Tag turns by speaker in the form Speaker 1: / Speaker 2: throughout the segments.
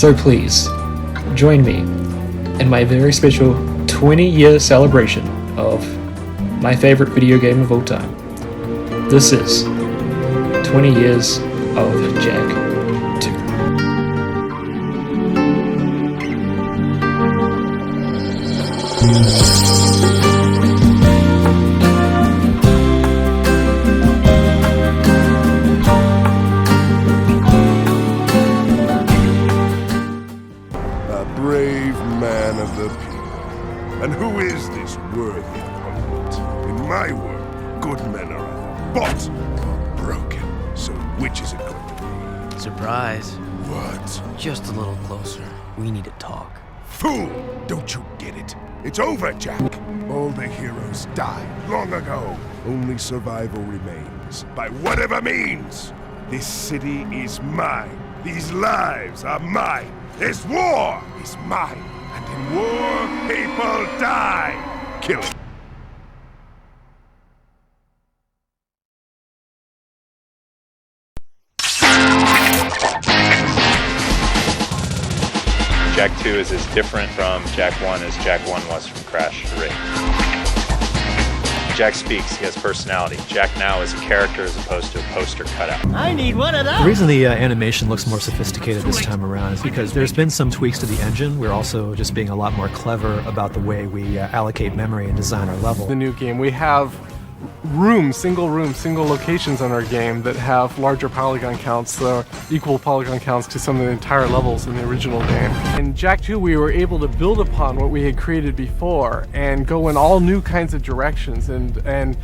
Speaker 1: So please, join me in my very special 20-year celebration of my favorite video game of all time. This is 20 years of Jak II.
Speaker 2: Brave man of the people. And who is this worthy opponent? In my world, good men are either bought or broken. So which is it going to be?
Speaker 3: Surprise.
Speaker 2: What?
Speaker 3: Just a little closer. We need to talk.
Speaker 2: Fool! Don't you get it? It's over, Jak. All the heroes died long ago. Only survival remains, by whatever means. This city is mine. These lives are mine. This war is mine. And in war, people die. Kill it.
Speaker 4: Jak II is as different from Jak I as Jak I was from Crash 3. Jak speaks, he has personality. Jak now is a character as opposed to a poster cutout.
Speaker 3: I need one of those!
Speaker 5: The reason the animation looks more sophisticated this time around is because there's been some tweaks to the engine. We're also just being a lot more clever about the way we allocate memory and design our level.
Speaker 6: The new game, we have single locations on our game that have larger polygon counts, equal polygon counts to some of the entire levels in the original game. In Jak II, we were able to build upon what we had created before and go in all new kinds of directions and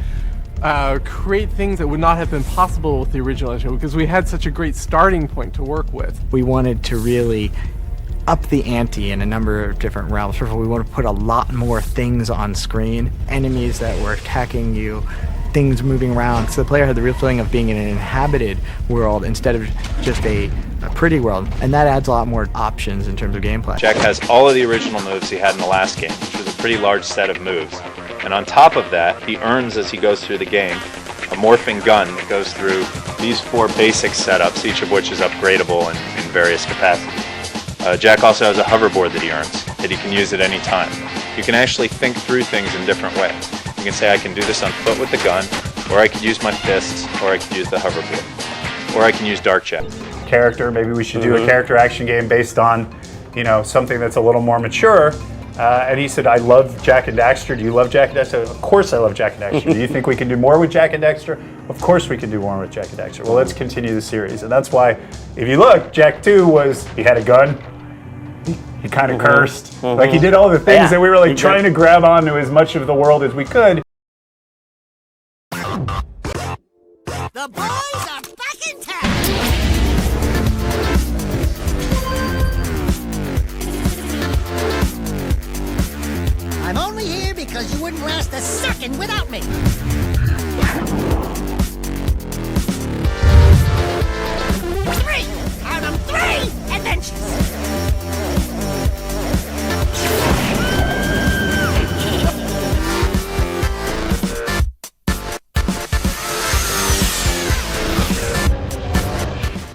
Speaker 6: create things that would not have been possible with the original engine because we had such a great starting point to work with.
Speaker 7: We wanted to really up the ante in a number of different realms. First of all, we want to put a lot more things on screen, enemies that were attacking you, things moving around, so the player had the real feeling of being in an inhabited world instead of just a pretty world, and that adds a lot more options in terms of gameplay.
Speaker 4: Jak has all of the original moves he had in the last game, which was a pretty large set of moves. And on top of that, he earns as he goes through the game a morphing gun that goes through these 4 basic setups, each of which is upgradable in various capacities. Jak also has a hoverboard that he earns, that he can use at any time. You can actually think through things in different ways. You can say, I can do this on foot with the gun, or I could use my fists, or I could use the hoverboard, or I can use Dark Jak.
Speaker 8: Character, maybe we should do a character action game based on, you know, something that's a little more mature. And he said, I love Jak and Daxter. Do you love Jak and Daxter? Of course I love Jak and Daxter. Do you think we can do more with Jak and Daxter? Of course we can do more with Jak and Daxter. Well, let's continue the series. And that's why, if you look, Jak II he had a gun. He kind of cursed. Like, he did all the things that we were like trying to grab onto as much of the world as we could.
Speaker 9: The boys are back in town! I'm only here because you wouldn't last a second without me! 3! Count 'em 3 adventures!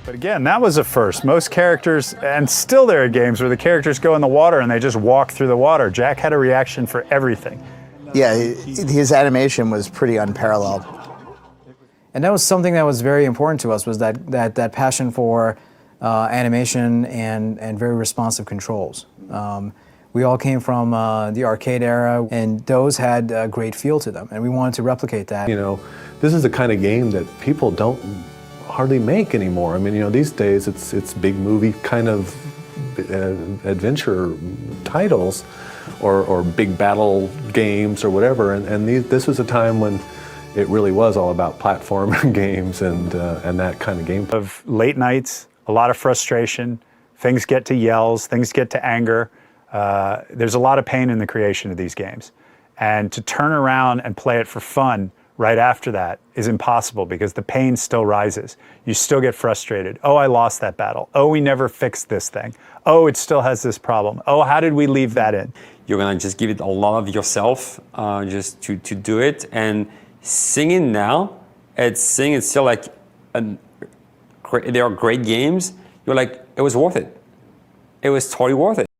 Speaker 8: But again, that was a first. Most characters, and still there are games where the characters go in the water and they just walk through the water. Jak had a reaction for everything.
Speaker 7: Yeah, his animation was pretty unparalleled.
Speaker 10: And that was something that was very important to us, was that passion for animation and very responsive controls. We all came from the arcade era, and those had a great feel to them, and we wanted to replicate that.
Speaker 11: You know, this is the kind of game that people don't hardly make anymore. I mean, you know, these days it's big movie kind of adventure titles, or big battle games or whatever. And this was a time when it really was all about platform games and that kind of game.
Speaker 8: Of late nights, a lot of frustration, things get to yells, things get to anger. There's a lot of pain in the creation of these games. And to turn around and play it for fun right after that is impossible because the pain still rises. You still get frustrated. Oh, I lost that battle. Oh, we never fixed this thing. Oh, it still has this problem. Oh, how did we leave that in?
Speaker 12: You're gonna just give it a lot of yourself just to do it. And singing now, it's still like, they are great games. You're like, it was worth it. it was totally worth it.